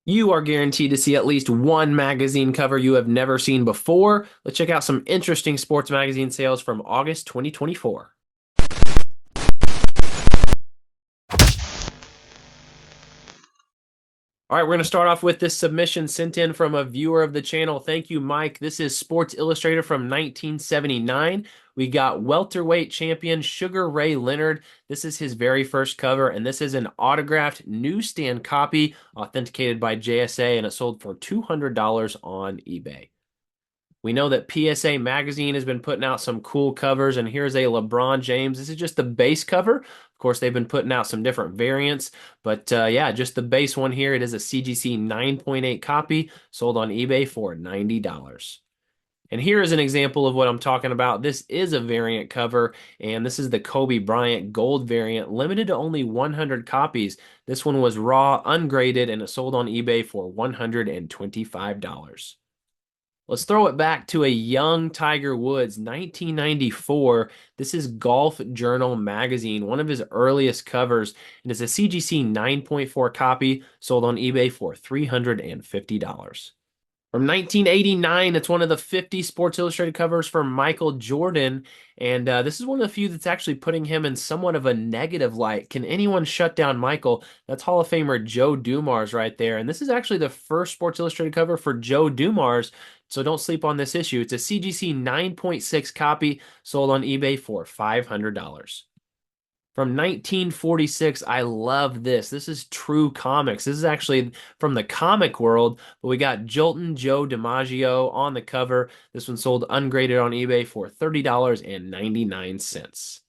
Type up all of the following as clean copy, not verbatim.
You are guaranteed to see at least one magazine cover you have never seen before. Let's check out some interesting sports magazine sales from August 2024. All right, we're going to start off with this submission sent in from a viewer of the channel. Thank you, Mike. This is Sports Illustrated from 1979. We got welterweight champion Sugar Ray Leonard. This is his very first cover, and this is an autographed newsstand copy authenticated by JSA, and it sold for $200 on eBay. We know that PSA Magazine has been putting out some cool covers, and here's a LeBron James. This is just the base cover. Of course, they've been putting out some different variants, but yeah, just the base one here. It is a CGC 9.8 copy, sold on eBay for $90. And here is an example of what I'm talking about. This is a variant cover, and this is the Kobe Bryant gold variant, limited to only 100 copies. This one was raw, ungraded, and it sold on eBay for $125. Let's throw it back to a young Tiger Woods, 1994. This is Golf Journal magazine, one of his earliest covers, and it's a CGC 9.4 copy sold on eBay for $350. From 1989, it's one of the 50 Sports Illustrated covers for Michael Jordan, and this is one of the few that's actually putting him in somewhat of a negative light. Can anyone shut down Michael? That's Hall of Famer Joe Dumars right there, and this is actually the first Sports Illustrated cover for Joe Dumars, so don't sleep on this issue. It's a CGC 9.6 copy sold on eBay for $500. From 1946, I love this. This is True Comics. This is actually from the comic world, but we got Jolton Joe DiMaggio on the cover. This one sold ungraded on eBay for $30.99.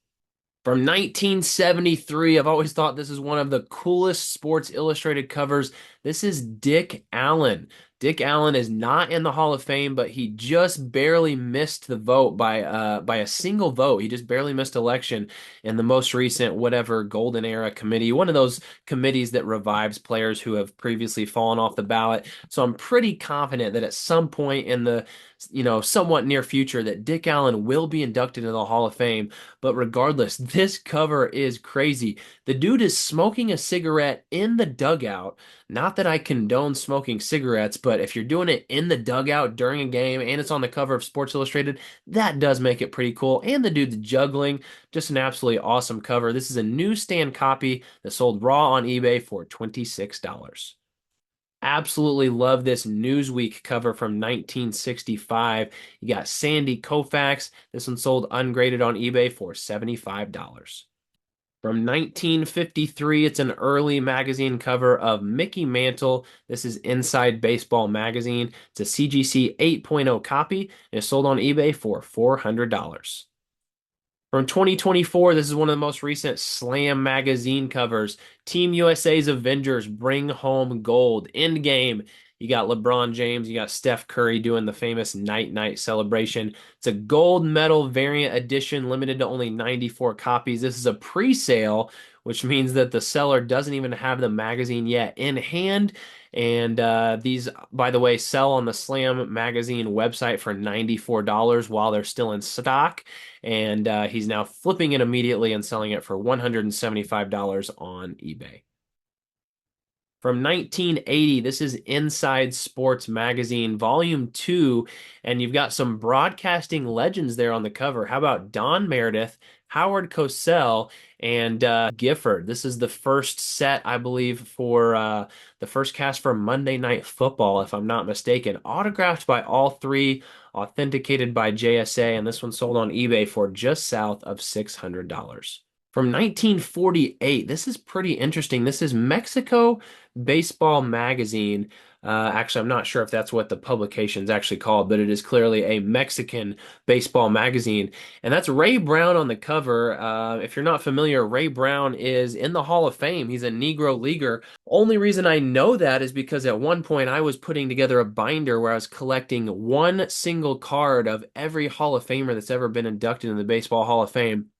From 1973, I've always thought this is one of the coolest Sports Illustrated covers. This is Dick Allen. Dick Allen is not in the Hall of Fame, but he just barely missed the vote by a single vote. He just barely missed election in the most recent whatever Golden Era committee, one of those committees that revives players who have previously fallen off the ballot. So I'm pretty confident that at some point in the somewhat near future that Dick Allen will be inducted into the Hall of Fame. But regardless, this cover is crazy. The dude is smoking a cigarette in the dugout. Not that I condone smoking cigarettes, but if you're doing it in the dugout during a game and it's on the cover of Sports Illustrated, that does make it pretty cool. And the dude's juggling, just an absolutely awesome cover. This is a newsstand copy that sold raw on eBay for $26. Absolutely love this Newsweek cover from 1965. You got Sandy Koufax. This one sold ungraded on eBay for $75. From 1953, it's an early magazine cover of Mickey Mantle. This is Inside Baseball Magazine. It's a CGC 8.0 copy and it's sold on eBay for $400. From 2024, this is one of the most recent Slam magazine covers. Team USA's Avengers bring home gold. Endgame. You got LeBron James, you got Steph Curry doing the famous night-night celebration. It's a gold medal variant edition, limited to only 94 copies. This is a pre-sale, which means that the seller doesn't even have the magazine yet in hand. And these, by the way, sell on the Slam magazine website for $94 while they're still in stock. And he's now flipping it immediately and selling it for $175 on eBay. From 1980, this is Inside Sports Magazine, Volume 2, and you've got some broadcasting legends there on the cover. How about Don Meredith, Howard Cosell, and Gifford? This is the first set, I believe, for the first cast for Monday Night Football, if I'm not mistaken. Autographed by all three, authenticated by JSA, and this one sold on eBay for just south of $600. From 1948, this is pretty interesting. This is Mexico Baseball Magazine. Actually, I'm not sure if that's what the publication's actually called, but it is clearly a Mexican baseball magazine. And that's Ray Brown on the cover. If you're not familiar, Ray Brown is in the Hall of Fame. He's a Negro leaguer. Only reason I know that is because at one point I was putting together a binder where I was collecting one single card of every Hall of Famer that's ever been inducted in the Baseball Hall of Fame.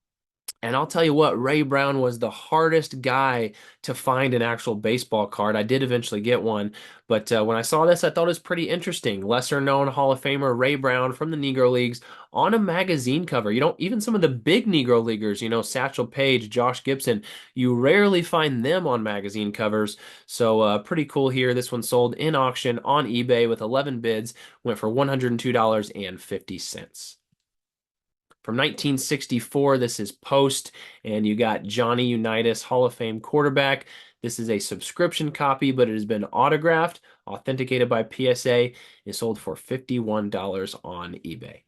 And I'll tell you what, Ray Brown was the hardest guy to find an actual baseball card. I did eventually get one, but when I saw this, I thought it was pretty interesting. Lesser known Hall of Famer Ray Brown from the Negro Leagues on a magazine cover. You don't, even some of the big Negro Leaguers, Satchel Paige, Josh Gibson, you rarely find them on magazine covers. So pretty cool here. This one sold in auction on eBay with 11 bids, went for $102.50. From 1964, this is Post, and you got Johnny Unitas, Hall of Fame quarterback. This is a subscription copy, but it has been autographed, authenticated by PSA, is sold for $51 on eBay.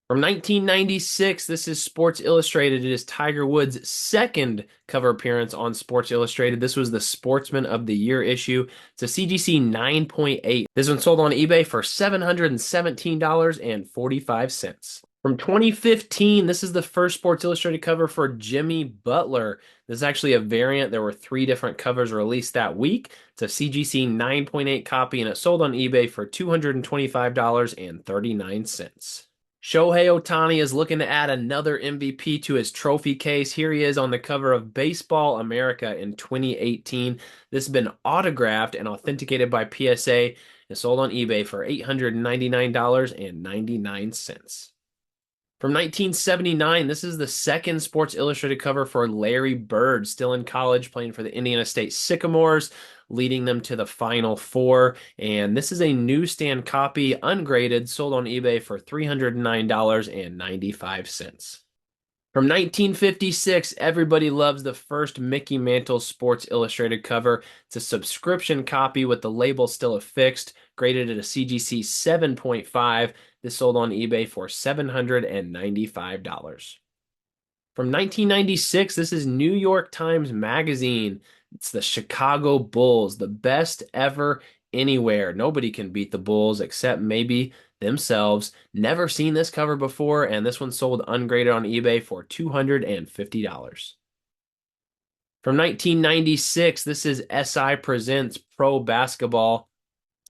From 1996, this is Sports Illustrated. It is Tiger Woods' second cover appearance on Sports Illustrated. This was the Sportsman of the Year issue. It's a CGC 9.8. This one sold on eBay for $717.45. From 2015, this is the first Sports Illustrated cover for Jimmy Butler. This is actually a variant. There were 3 different covers released that week. It's a CGC 9.8 copy, and it sold on eBay for $225.39. Shohei Ohtani is looking to add another MVP to his trophy case. Here he is on the cover of Baseball America in 2018. This has been autographed and authenticated by PSA and sold on eBay for $899.99. From 1979, this is the second Sports Illustrated cover for Larry Bird, still in college, playing for the Indiana State Sycamores, leading them to the Final Four. And this is a newsstand copy, ungraded, sold on eBay for $309.95. From 1956, everybody loves the first Mickey Mantle Sports Illustrated cover. It's a subscription copy with the label still affixed, graded at a CGC 7.5. This sold on eBay for $795. From 1996, this is New York Times Magazine. It's the Chicago Bulls, the best ever anywhere. Nobody can beat the Bulls except maybe themselves. Never seen this cover before, and this one sold ungraded on eBay for $250. From 1996, this is SI Presents Pro Basketball.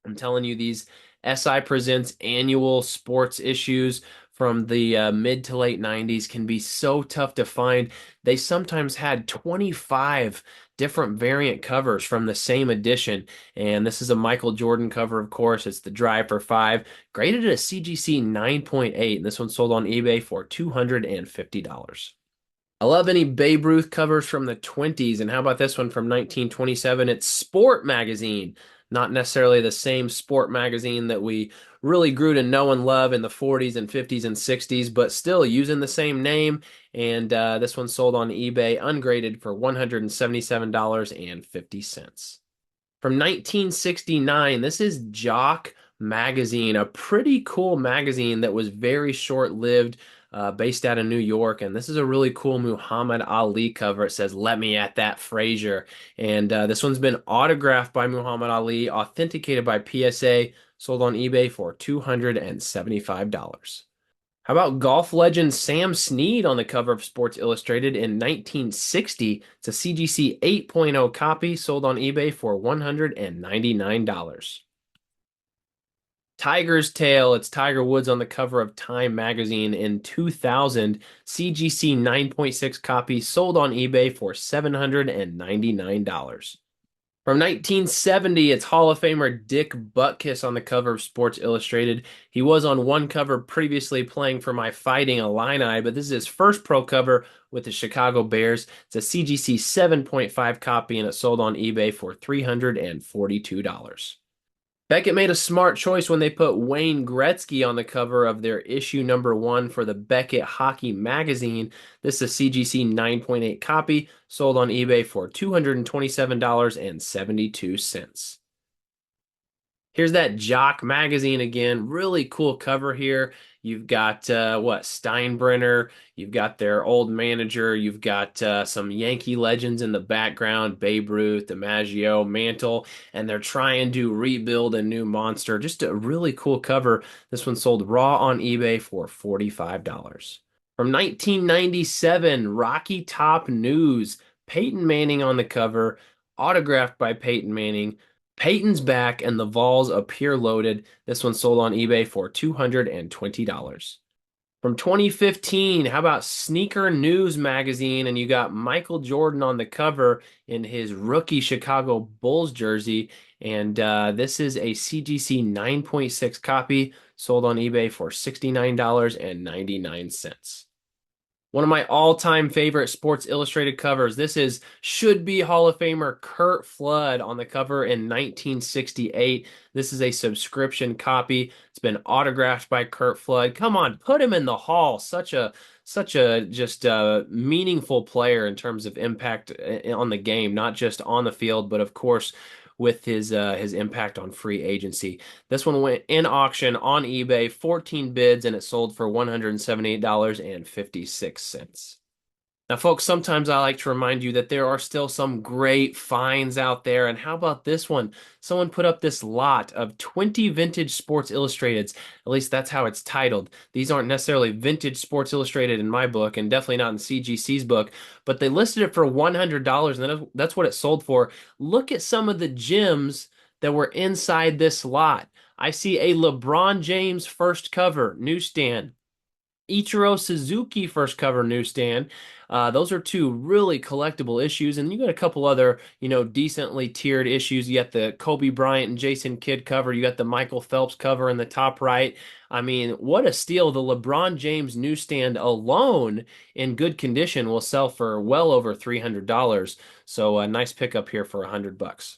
I'm telling you, these SI Presents annual sports issues from the mid to late 90s can be so tough to find. They sometimes had 25 different variant covers from the same edition. And this is a Michael Jordan cover, of course. It's the Drive for 5, graded at a CGC 9.8. And this one sold on eBay for $250. I love any Babe Ruth covers from the 20s. And how about this one from 1927? It's Sport Magazine. Not necessarily the same sport magazine that we really grew to know and love in the 40s and 50s and 60s, but still using the same name. And this one sold on eBay ungraded for $177.50. From 1969, this is Jock Magazine, a pretty cool magazine that was very short-lived, based out of New York. And this is a really cool Muhammad Ali cover. It says, "Let me at that Frazier." And this one's been autographed by Muhammad Ali, authenticated by PSA, sold on eBay for $275. How about golf legend Sam Snead on the cover of Sports Illustrated in 1960? It's a CGC 8.0 copy, sold on eBay for $199. Tiger's Tail, it's Tiger Woods on the cover of Time magazine in 2000. CGC 9.6 copy, sold on eBay for $799. From 1970, it's Hall of Famer Dick Butkus on the cover of Sports Illustrated. He was on one cover previously playing for my Fighting Illini, but this is his first pro cover with the Chicago Bears. It's a CGC 7.5 copy, and it sold on eBay for $342. Beckett made a smart choice when they put Wayne Gretzky on the cover of their issue #1 for the Beckett Hockey Magazine. This is a CGC 9.8 copy, sold on eBay for $227.72. Here's that Jock magazine again. Really cool cover here. You've got Steinbrenner. You've got their old manager. You've got some Yankee legends in the background: Babe Ruth, DiMaggio, Mantle, and they're trying to rebuild a new monster. Just a really cool cover. This one sold raw on eBay for $45. From 1997, Rocky Top News. Peyton Manning on the cover, autographed by Peyton Manning. Peyton's back and the Vols appear loaded. This one sold on eBay for $220. From 2015, how about Sneaker News Magazine? And you got Michael Jordan on the cover in his rookie Chicago Bulls jersey. And this is a CGC 9.6 copy sold on eBay for $69.99. One of my all-time favorite Sports Illustrated covers. This is should-be Hall of Famer Curt Flood on the cover in 1968. This is a subscription copy. It's been autographed by Curt Flood. Come on, put him in the Hall. Such a just meaningful player in terms of impact on the game, not just on the field, but of course with his impact on free agency. This one went in auction on eBay, 14 bids, and it sold for $178.56. Now, folks, sometimes I like to remind you that there are still some great finds out there. And how about this one? Someone put up this lot of 20 vintage Sports Illustrateds. At least that's how it's titled. These aren't necessarily vintage Sports Illustrated in my book, and definitely not in CGC's book, but they listed it for $100, and that's what it sold for. Look at some of the gems that were inside this lot. I see a LeBron James first cover newsstand. Ichiro Suzuki first cover newsstand. Those are two really collectible issues, and you got a couple other, decently tiered issues. You got the Kobe Bryant and Jason Kidd cover. You got the Michael Phelps cover in the top right. I mean, what a steal! The LeBron James newsstand alone, in good condition, will sell for well over $300. So a nice pickup here for $100.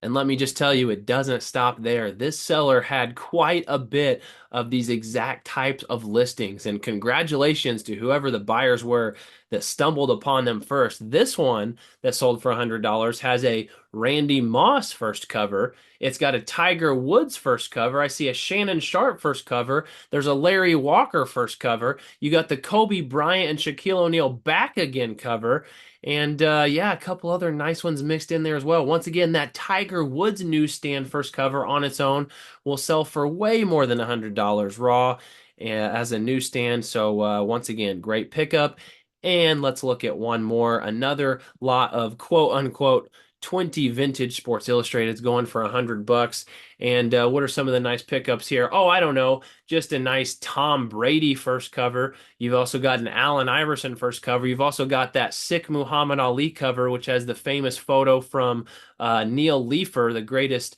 And let me just tell you, it doesn't stop there. This seller had quite a bit of these exact types of listings. And congratulations to whoever the buyers were that stumbled upon them first. This one that sold for $100 has a Randy Moss first cover. It's got a Tiger Woods first cover. I see a Shannon Sharp first cover. There's a Larry Walker first cover. You got the Kobe Bryant and Shaquille O'Neal back again cover. And yeah, a couple other nice ones mixed in there as well. Once again, that Tiger Woods newsstand first cover on its own will sell for way more than $100 raw as a newsstand. So once again, great pickup. And let's look at one more. Another lot of quote unquote 20 vintage Sports Illustrateds going for $100. And what are some of the nice pickups here? Oh, I don't know. Just a nice Tom Brady first cover. You've also got an Allen Iverson first cover. You've also got that sick Muhammad Ali cover, which has the famous photo from Neil Leifer, the greatest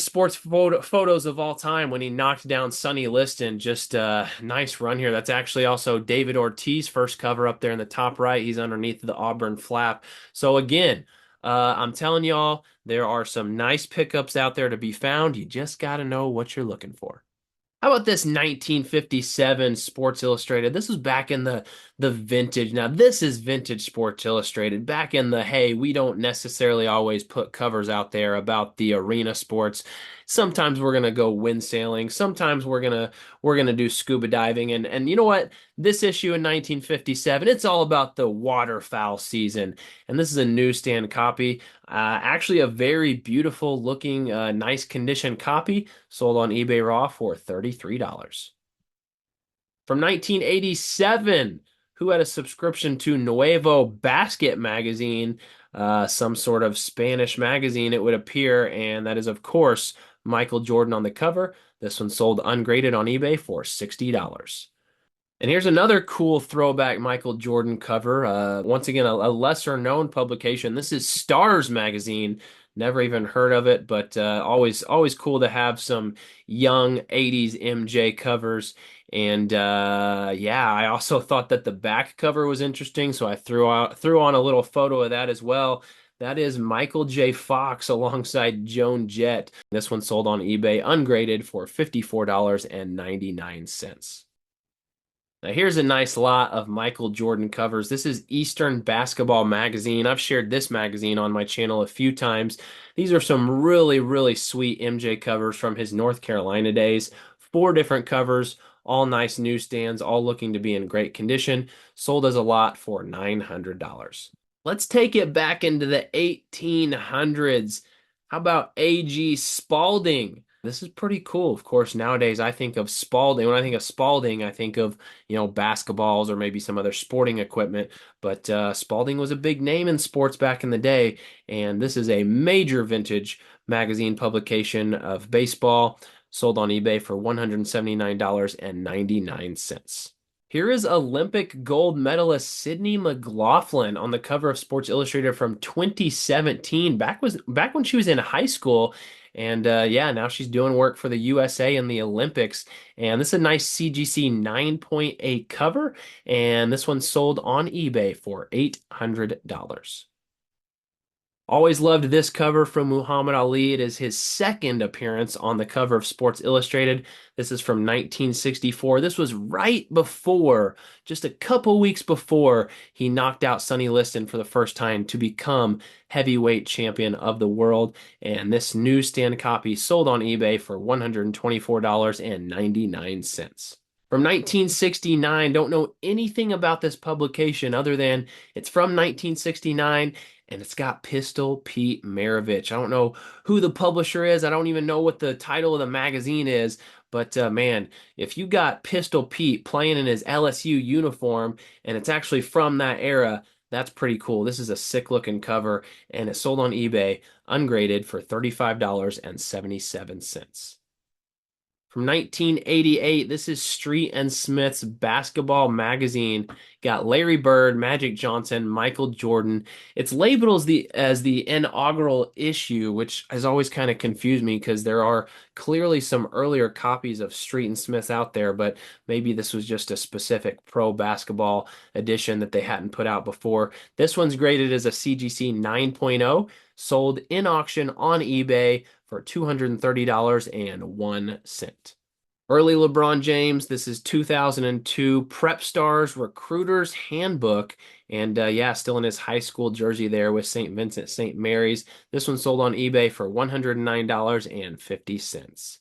sports photos of all time when he knocked down Sonny Liston. Just nice run here. That's actually also David Ortiz first cover up there in the top right. He's underneath the Auburn flap. So again, I'm telling y'all, there are some nice pickups out there to be found. You just got to know what you're looking for. How about this 1957 Sports Illustrated? This was back in the vintage. Now, this is vintage Sports Illustrated. Back in the, hey, we don't necessarily always put covers out there about the arena sports. Sometimes we're gonna go wind sailing. Sometimes we're gonna do scuba diving. And you know what? This issue in 1957, it's all about the waterfowl season. And this is a newsstand copy. Actually, a very beautiful looking, nice condition copy sold on eBay Raw for $33. From 1987, who had a subscription to Nuevo Basket magazine, some sort of Spanish magazine, it would appear, and that is, of course, Michael Jordan on the cover. This one sold ungraded on eBay for $60. And here's another cool throwback Michael Jordan cover. Once again, a lesser known publication. This is Stars Magazine. Never even heard of it, but always cool to have some young 80s MJ covers. And yeah, I also thought that the back cover was interesting, so I threw on a little photo of that as well. That is Michael J. Fox alongside Joan Jett. This one sold on eBay ungraded for $54.99. Now, here's a nice lot of Michael Jordan covers. This is Eastern Basketball Magazine. I've shared this magazine on my channel a few times. These are some really, really sweet MJ covers from his North Carolina days. 4 different covers, all nice newsstands, all looking to be in great condition. Sold as a lot for $900. Let's take it back into the 1800s. How about A.G. Spalding? This is pretty cool. Of course, nowadays I think of Spalding. When I think of Spalding, I think of, basketballs or maybe some other sporting equipment. But Spalding was a big name in sports back in the day. And this is a major vintage magazine publication of baseball. sold on eBay for $179.99. Here is Olympic gold medalist Sydney McLaughlin on the cover of Sports Illustrated from 2017. Back when she was in high school, and yeah, now she's doing work for the USA in the Olympics. And this is a nice CGC 9.8 cover, and this one sold on eBay for $800. Always loved this cover from Muhammad Ali. It is his second appearance on the cover of Sports Illustrated. This is from 1964. This was right before, just a couple weeks before, he knocked out Sonny Liston for the first time to become heavyweight champion of the world. And this newsstand copy sold on eBay for $124.99. From 1969, don't know anything about this publication other than it's from 1969 and it's got Pistol Pete Maravich. I don't know who the publisher is. I don't even know what the title of the magazine is. But man, if you got Pistol Pete playing in his LSU uniform and it's actually from that era, that's pretty cool. This is a sick looking cover and it sold on eBay ungraded for $35.77. From 1988, this is Street and Smith's basketball magazine. Got Larry Bird, Magic Johnson, Michael Jordan. It's labeled as the inaugural issue, which has always kind of confused me because there are clearly some earlier copies of Street and Smith out there, but maybe this was just a specific pro basketball edition that they hadn't put out before. This one's graded as a CGC 9.0, sold in auction on eBay for $230.01. Early LeBron James, this is 2002 Prep Stars Recruiter's Handbook. And yeah, still in his high school jersey there with St. Vincent St. Mary's. This one sold on eBay for $109.50.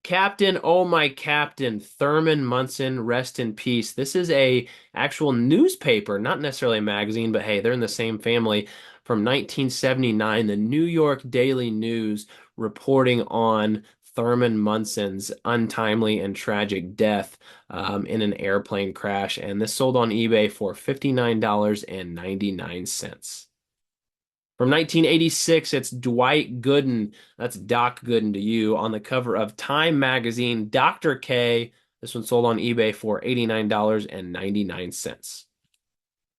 Captain, oh my Captain, Thurman Munson, rest in peace. This is a actual newspaper, not necessarily a magazine, but hey, they're in the same family. From 1979, the New York Daily News reporting on Thurman Munson's untimely and tragic death in an airplane crash. And this sold on eBay for $59.99. From 1986, it's Dwight Gooden. That's Doc Gooden to you on the cover of Time magazine, Dr. K. This one sold on eBay for $89.99.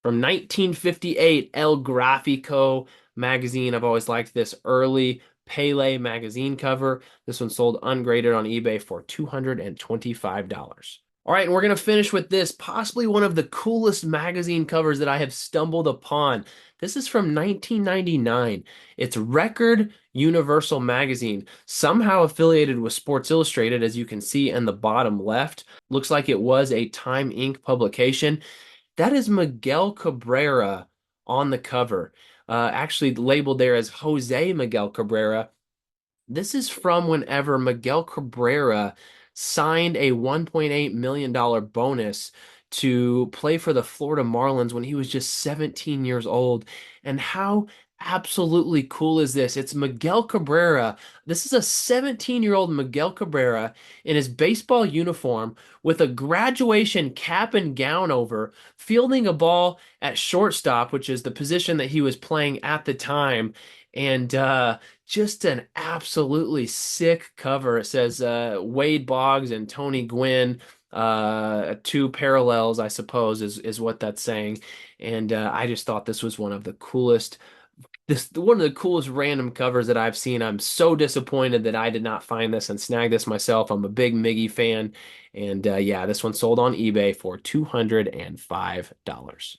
From 1958, El Grafico magazine. I've always liked this early Pele magazine cover. This one sold ungraded on eBay for $225. All right, and we're going to finish with this, possibly one of the coolest magazine covers that I have stumbled upon. This is from 1999. It's Record Universal Magazine, somehow affiliated with Sports Illustrated, as you can see in the bottom left. Looks like it was a Time Inc. publication. That is Miguel Cabrera on the cover, actually labeled there as Jose Miguel Cabrera. This is from whenever Miguel Cabrera signed a $1.8 million bonus to play for the Florida Marlins when he was just 17 years old. And how absolutely cool is this? It's Miguel Cabrera. This is a 17-year-old Miguel Cabrera in his baseball uniform with a graduation cap and gown over, fielding a ball at shortstop, which is the position that he was playing at the time. And just an absolutely sick cover. It says Wade Boggs and Tony Gwynn, two parallels, I suppose, is what that's saying. And I just thought this was one of the coolest, one of the coolest random covers that I've seen. I'm so disappointed that I did not find this and snag this myself. I'm a big Miggy fan. And yeah, this one sold on eBay for $205.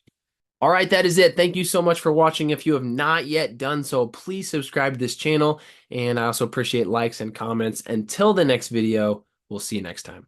All right, that is it. Thank you so much for watching. If you have not yet done so, please subscribe to this channel. And I also appreciate likes and comments. Until the next video, we'll see you next time.